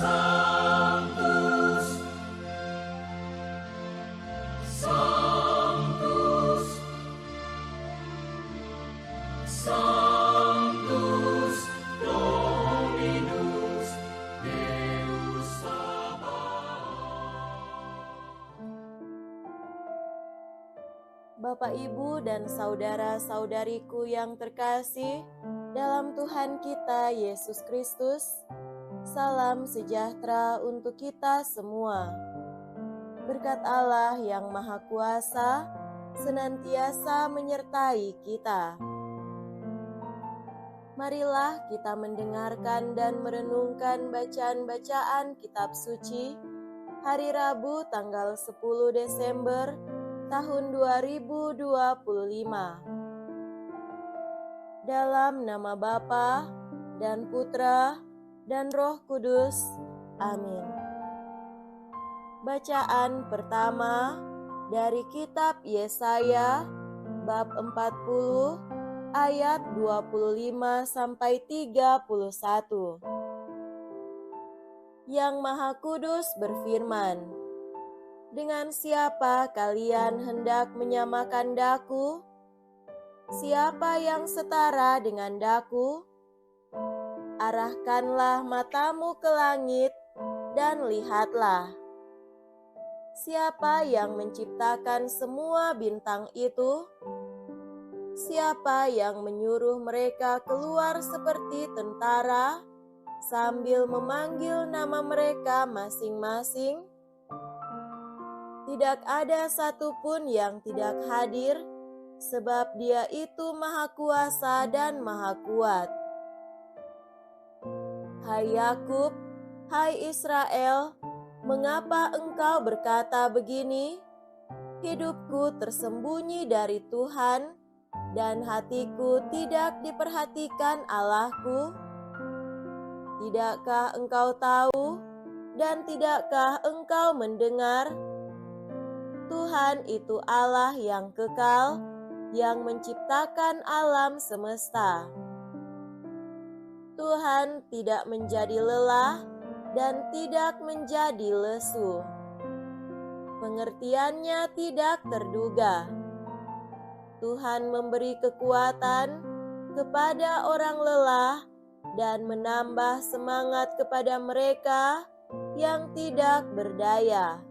Sanctus, Sanctus, Sanctus Dominus Deus Sabaoth. Bapak, Ibu, dan saudara-saudariku yang terkasih dalam Tuhan kita Yesus Kristus, salam sejahtera untuk kita semua. Berkat Allah yang Maha Kuasa senantiasa menyertai kita. Marilah kita mendengarkan dan merenungkan bacaan-bacaan kitab suci hari Rabu tanggal 10 Desember tahun 2025. Dalam nama Bapa dan Putra dan Roh Kudus. Amin. Bacaan pertama dari kitab Yesaya bab 40 ayat 25 sampai 31. Yang Maha Kudus berfirman, "Dengan siapa kalian hendak menyamakan daku? Siapa yang setara dengan daku? Arahkanlah matamu ke langit dan lihatlah. Siapa yang menciptakan semua bintang itu? Siapa yang menyuruh mereka keluar seperti tentara sambil memanggil nama mereka masing-masing? Tidak ada satupun yang tidak hadir, sebab Dia itu Maha Kuasa dan Maha Kuat. Hai Yakub, hai Israel, mengapa engkau berkata begini? Hidupku tersembunyi dari Tuhan, dan hatiku tidak diperhatikan Allahku. Tidakkah engkau tahu, dan tidakkah engkau mendengar? Tuhan itu Allah yang kekal, yang menciptakan alam semesta. Tuhan tidak menjadi lelah dan tidak menjadi lesu. Pengertiannya tidak terduga. Tuhan memberi kekuatan kepada orang lelah dan menambah semangat kepada mereka yang tidak berdaya.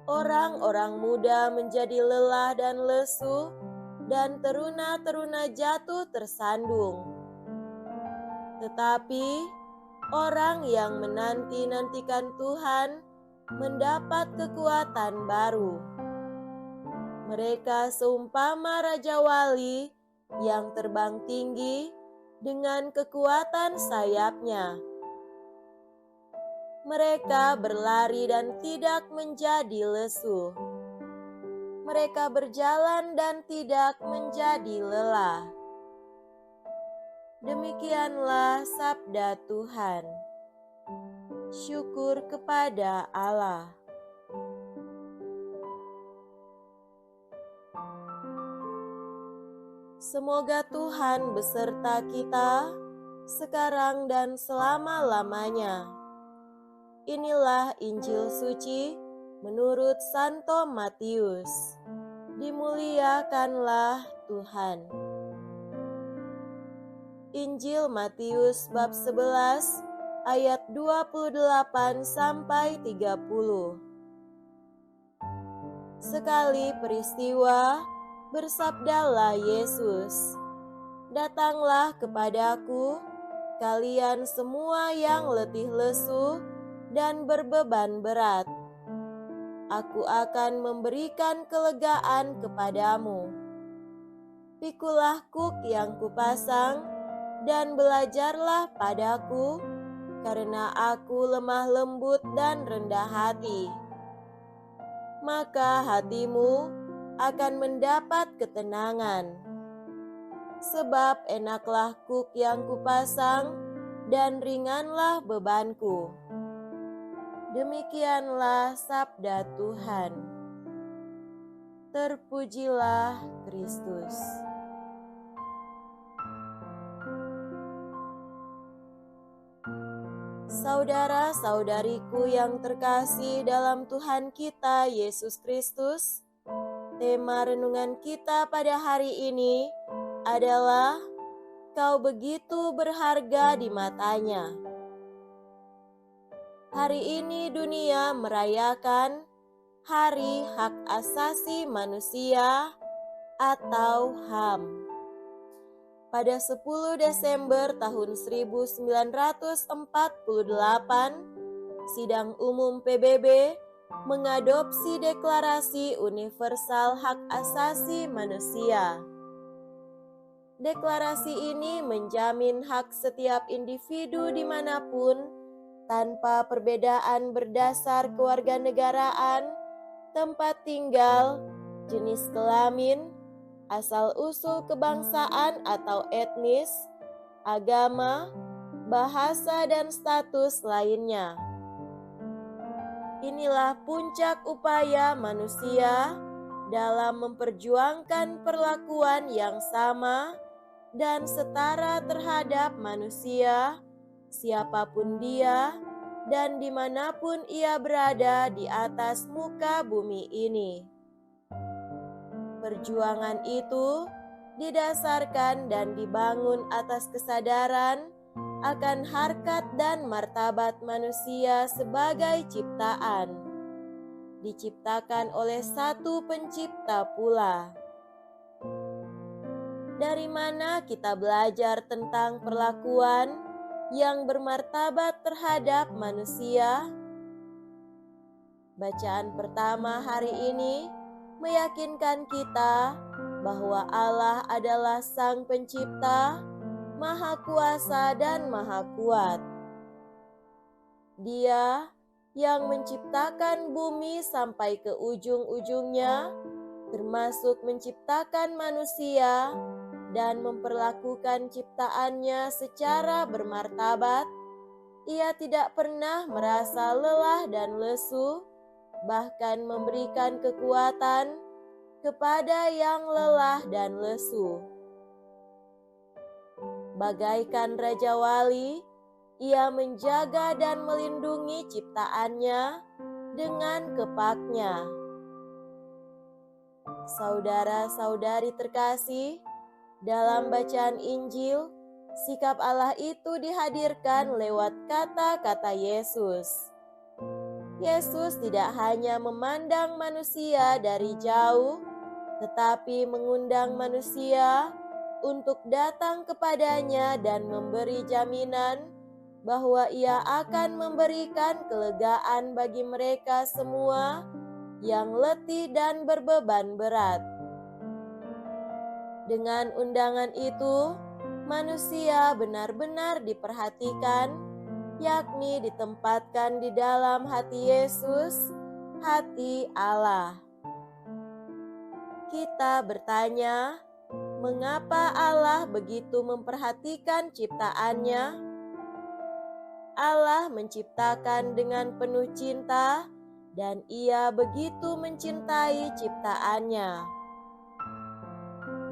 Orang-orang muda menjadi lelah dan lesu, dan teruna-teruna jatuh tersandung. Tetapi orang yang menanti-nantikan Tuhan mendapat kekuatan baru. Mereka seumpama Raja Wali yang terbang tinggi dengan kekuatan sayapnya. Mereka berlari dan tidak menjadi lesu. Mereka berjalan dan tidak menjadi lelah. Demikianlah sabda Tuhan. Syukur kepada Allah. Semoga Tuhan beserta kita sekarang dan selama-lamanya. Inilah Injil suci menurut Santo Matius. Dimuliakanlah Tuhan. Injil Matius bab 11 ayat 28 sampai 30. Sekali peristiwa, bersabdalah Yesus, "Datanglah kepadaku, kalian semua yang letih lesu dan berbeban berat. Aku akan memberikan kelegaan kepadamu. Pikulah kuk yang kupasang, dan belajarlah padaku, karena aku lemah lembut dan rendah hati. Maka hatimu akan mendapat ketenangan. Sebab enaklah kuk yang kupasang, dan ringanlah bebanku." Demikianlah sabda Tuhan. Terpujilah Kristus. Saudara-saudariku yang terkasih dalam Tuhan kita Yesus Kristus, tema renungan kita pada hari ini adalah Kau begitu berharga di matanya. Hari ini dunia merayakan Hari Hak Asasi Manusia atau HAM. Pada 10 Desember tahun 1948, Sidang Umum PBB mengadopsi Deklarasi Universal Hak Asasi Manusia. Deklarasi ini menjamin hak setiap individu dimanapun tanpa perbedaan berdasar kewarganegaraan, tempat tinggal, jenis kelamin, asal-usul kebangsaan atau etnis, agama, bahasa, dan status lainnya. Inilah puncak upaya manusia dalam memperjuangkan perlakuan yang sama dan setara terhadap manusia, siapapun dia, dan dimanapun ia berada di atas muka bumi ini. Perjuangan itu didasarkan dan dibangun atas kesadaran akan harkat dan martabat manusia sebagai ciptaan, diciptakan oleh satu pencipta pula. Dari mana kita belajar tentang perlakuan yang bermartabat terhadap manusia? Bacaan pertama hari ini meyakinkan kita bahwa Allah adalah Sang Pencipta, Maha Kuasa dan Maha Kuat. Dia yang menciptakan bumi sampai ke ujung-ujungnya, termasuk menciptakan manusia dan memperlakukan ciptaannya secara bermartabat. Ia tidak pernah merasa lelah dan lesu, bahkan memberikan kekuatan kepada yang lelah dan lesu. Bagaikan Raja Wali, ia menjaga dan melindungi ciptaannya dengan kepaknya. Saudara-saudari terkasih, dalam bacaan Injil, sikap Allah itu dihadirkan lewat kata-kata Yesus. Yesus tidak hanya memandang manusia dari jauh, tetapi mengundang manusia untuk datang kepadanya dan memberi jaminan bahwa Ia akan memberikan kelegaan bagi mereka semua yang letih dan berbeban berat. Dengan undangan itu, manusia benar-benar diperhatikan, yakni ditempatkan di dalam hati Yesus, hati Allah. Kita bertanya, mengapa Allah begitu memperhatikan ciptaannya? Allah menciptakan dengan penuh cinta dan Ia begitu mencintai ciptaannya.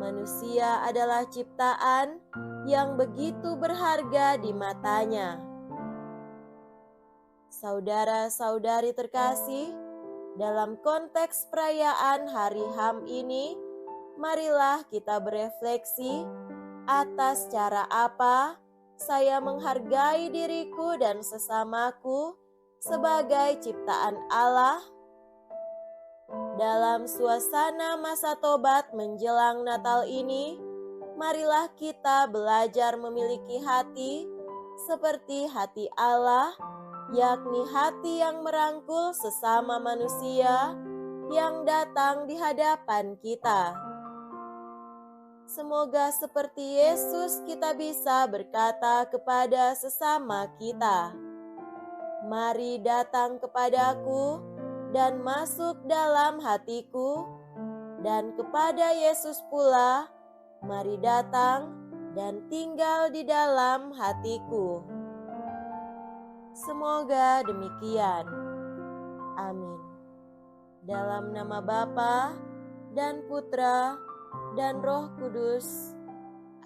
Manusia adalah ciptaan yang begitu berharga di matanya. Saudara-saudari terkasih, dalam konteks perayaan Hari HAM ini, marilah kita berefleksi atas cara apa saya menghargai diriku dan sesamaku sebagai ciptaan Allah. Dalam suasana masa tobat menjelang Natal ini, marilah kita belajar memiliki hati seperti hati Allah, yakni hati yang merangkul sesama manusia yang datang di hadapan kita. Semoga seperti Yesus kita bisa berkata kepada sesama kita, "Mari datang kepadaku dan masuk dalam hatiku," dan kepada Yesus pula, "Mari datang dan tinggal di dalam hatiku." Semoga demikian. Amin. Dalam nama Bapa dan Putra dan Roh Kudus.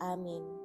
Amin.